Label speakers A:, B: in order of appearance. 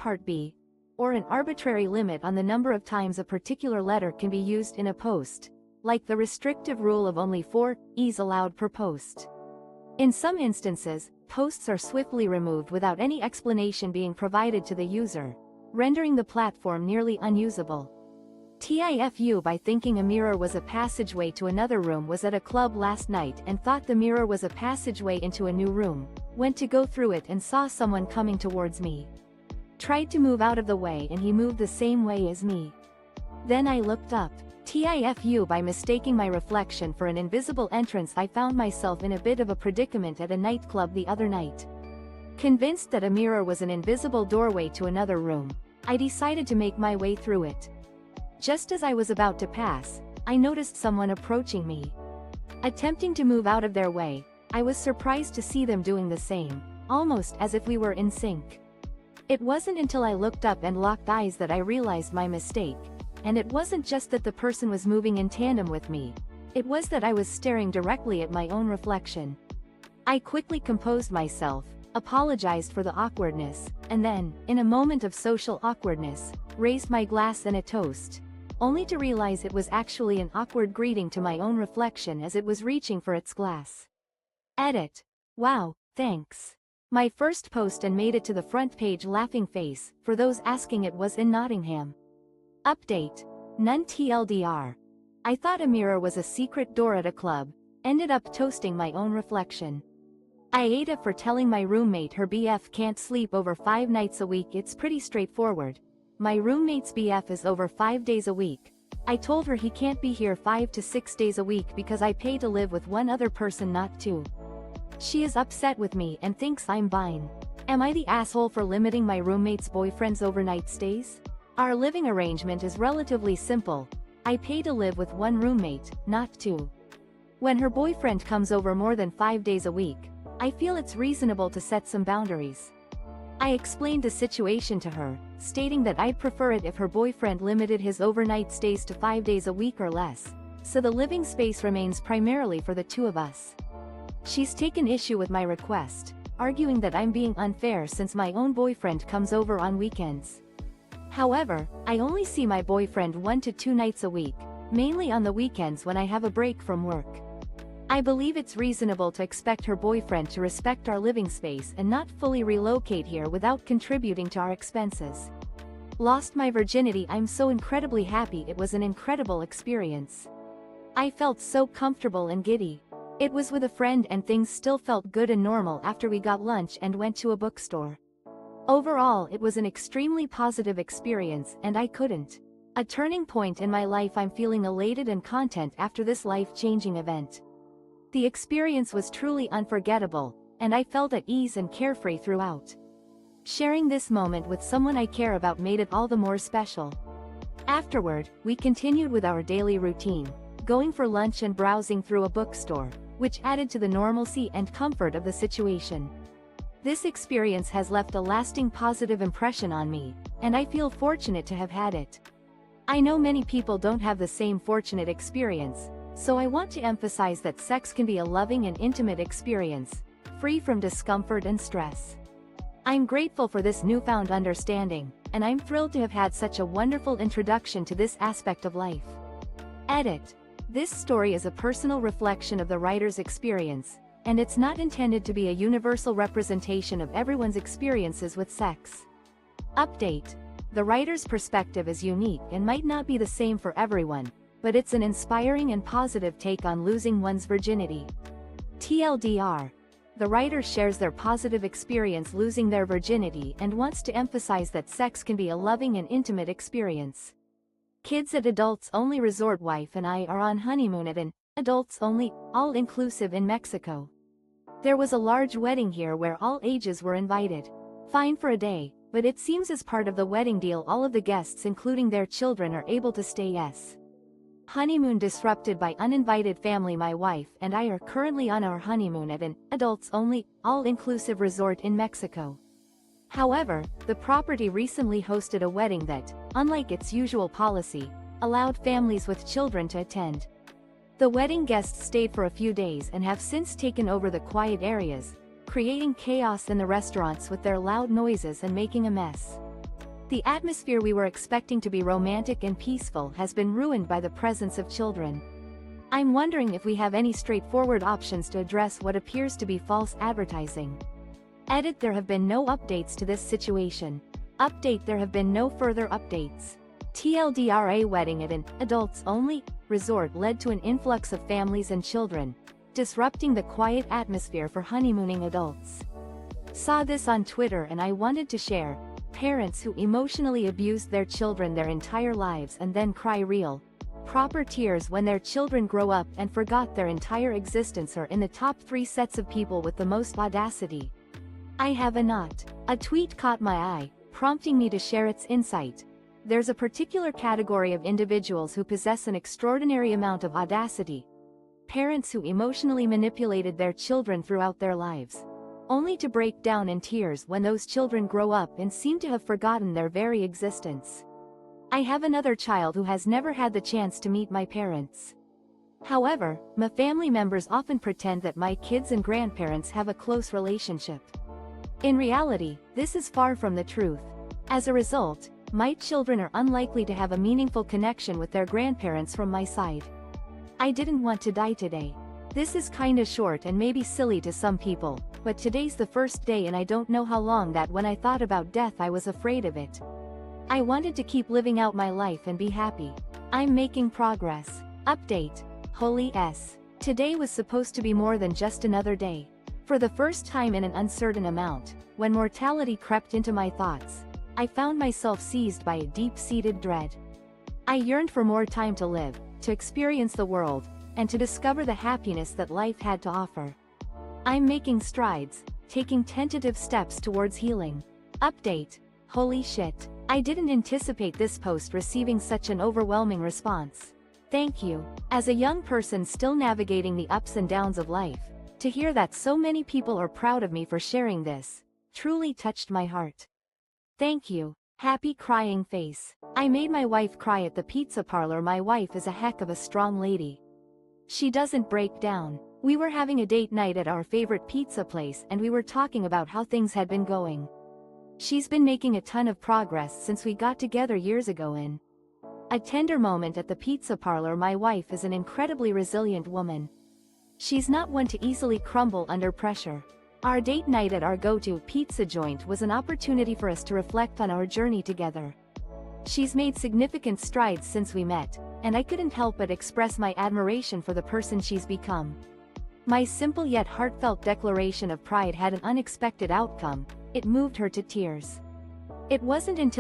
A: Part B, or an arbitrary limit on the number of times a particular letter can be used in a post, like the restrictive rule of only 4 E's allowed per post. In some instances, posts are swiftly removed without any explanation being provided to the user, rendering the platform nearly unusable. TIFU by thinking a mirror was a passageway to another room. Was at a club last night and thought the mirror was a passageway into a new room, went to go through it and saw someone coming towards me. Tried to move out of the way and he moved the same way as me. Then I looked up. TIFU by mistaking my reflection for an invisible entrance. I found myself in a bit of a predicament at a nightclub the other night. Convinced that a mirror was an invisible doorway to another room, I decided to make my way through it. Just as I was about to pass, I noticed someone approaching me. Attempting to move out of their way, I was surprised to see them doing the same, almost as if we were in sync. It wasn't until I looked up and locked eyes that I realized my mistake, and it wasn't just that the person was moving in tandem with me, it was that I was staring directly at my own reflection. I quickly composed myself, apologized for the awkwardness, and then, in a moment of social awkwardness, raised my glass in a toast, only to realize it was actually an awkward greeting to my own reflection as it was reaching for its glass. Edit. Wow, thanks. My first post and made it to the front page. Laughing face, for those asking, it was in Nottingham. Update. None TLDR. I thought a mirror was a secret door at a club, ended up toasting my own reflection. AITA for telling my roommate her BF can't sleep over 5 nights a week. It's pretty straightforward. My roommate's BF is over 5 days a week. I told her he can't be here 5 to 6 days a week because I pay to live with one other person, not 2. She is upset with me and thinks I'm fine. Am I the asshole for limiting my roommate's boyfriend's overnight stays? Our living arrangement is relatively simple. I pay to live with one roommate, not 2. When her boyfriend comes over more than 5 days a week, I feel it's reasonable to set some boundaries. I explained the situation to her, stating that I'd prefer it if her boyfriend limited his overnight stays to 5 days a week or less, so the living space remains primarily for the 2 of us. She's taken issue with my request, arguing that I'm being unfair since my own boyfriend comes over on weekends. However, I only see my boyfriend 1 to 2 nights a week, mainly on the weekends when I have a break from work. I believe it's reasonable to expect her boyfriend to respect our living space and not fully relocate here without contributing to our expenses. Lost my virginity. I'm so incredibly happy. It was an incredible experience. I felt so comfortable and giddy. It was with a friend and things still felt good and normal after we got lunch and went to a bookstore. Overall, it was an extremely positive experience and I couldn't. A turning point in my life. I'm feeling elated and content after this life-changing event. The experience was truly unforgettable, and I felt at ease and carefree throughout. Sharing this moment with someone I care about made it all the more special. Afterward, we continued with our daily routine, going for lunch and browsing through a bookstore, which added to the normalcy and comfort of the situation. This experience has left a lasting positive impression on me, and I feel fortunate to have had it. I know many people don't have the same fortunate experience, so I want to emphasize that sex can be a loving and intimate experience, free from discomfort and stress. I'm grateful for this newfound understanding, and I'm thrilled to have had such a wonderful introduction to this aspect of life. Edit. This story is a personal reflection of the writer's experience, and it's not intended to be a universal representation of everyone's experiences with sex. Update. The writer's perspective is unique and might not be the same for everyone, but it's an inspiring and positive take on losing one's virginity. TLDR. The writer shares their positive experience losing their virginity and wants to emphasize that sex can be a loving and intimate experience. Kids at Adults Only Resort. Wife and I are on honeymoon at an Adults Only, all-inclusive in Mexico. There was a large wedding here where all ages were invited. Fine for a day, but it seems as part of the wedding deal all of the guests including their children are able to stay. Yes. Honeymoon disrupted by uninvited family. My wife and I are currently on our honeymoon at an Adults Only, all-inclusive resort in Mexico. However, the property recently hosted a wedding that, unlike its usual policy, allowed families with children to attend. The wedding guests stayed for a few days and have since taken over the quiet areas, creating chaos in the restaurants with their loud noises and making a mess. The atmosphere we were expecting to be romantic and peaceful has been ruined by the presence of children. I'm wondering if we have any straightforward options to address what appears to be false advertising. Edit: there have been no updates to this situation. Update: there have been no further updates. TLDR: a wedding at an adults-only resort led to an influx of families and children, disrupting the quiet atmosphere for honeymooning adults. Saw this on Twitter and I wanted to share. Parents who emotionally abused their children their entire lives and then cry real, proper tears when their children grow up and forgot their entire existence are in the top 3 sets of people with the most audacity. I have a not. A tweet caught my eye, prompting me to share its insight. There's a particular category of individuals who possess an extraordinary amount of audacity. Parents who emotionally manipulated their children throughout their lives, only to break down in tears when those children grow up and seem to have forgotten their very existence. I have another child who has never had the chance to meet my parents. However, my family members often pretend that my kids and grandparents have a close relationship. In reality, this is far from the truth. As a result, my children are unlikely to have a meaningful connection with their grandparents from my side. I didn't want to die today. This is kinda short and maybe silly to some people, but today's the first day and I don't know how long that when I thought about death I was afraid of it. I wanted to keep living out my life and be happy. I'm making progress. Update: holy s. Today was supposed to be more than just another day. For the first time in an uncertain amount, when mortality crept into my thoughts, I found myself seized by a deep-seated dread. I yearned for more time to live, to experience the world, and to discover the happiness that life had to offer. I'm making strides, taking tentative steps towards healing. Update: holy shit. I didn't anticipate this post receiving such an overwhelming response. Thank you. As a young person still navigating the ups and downs of life, to hear that so many people are proud of me for sharing this, truly touched my heart. Thank you. Happy crying face. I made my wife cry at the pizza parlor. My wife is a heck of a strong lady. She doesn't break down. We were having a date night at our favorite pizza place and we were talking about how things had been going. She's been making a ton of progress since we got together years ago in a tender moment at the pizza parlor. My wife is an incredibly resilient woman. She's not one to easily crumble under pressure. Our date night at our go-to pizza joint was an opportunity for us to reflect on our journey together. She's made significant strides since we met, and I couldn't help but express my admiration for the person she's become. My simple yet heartfelt declaration of pride had an unexpected outcome. It moved her to tears. It wasn't until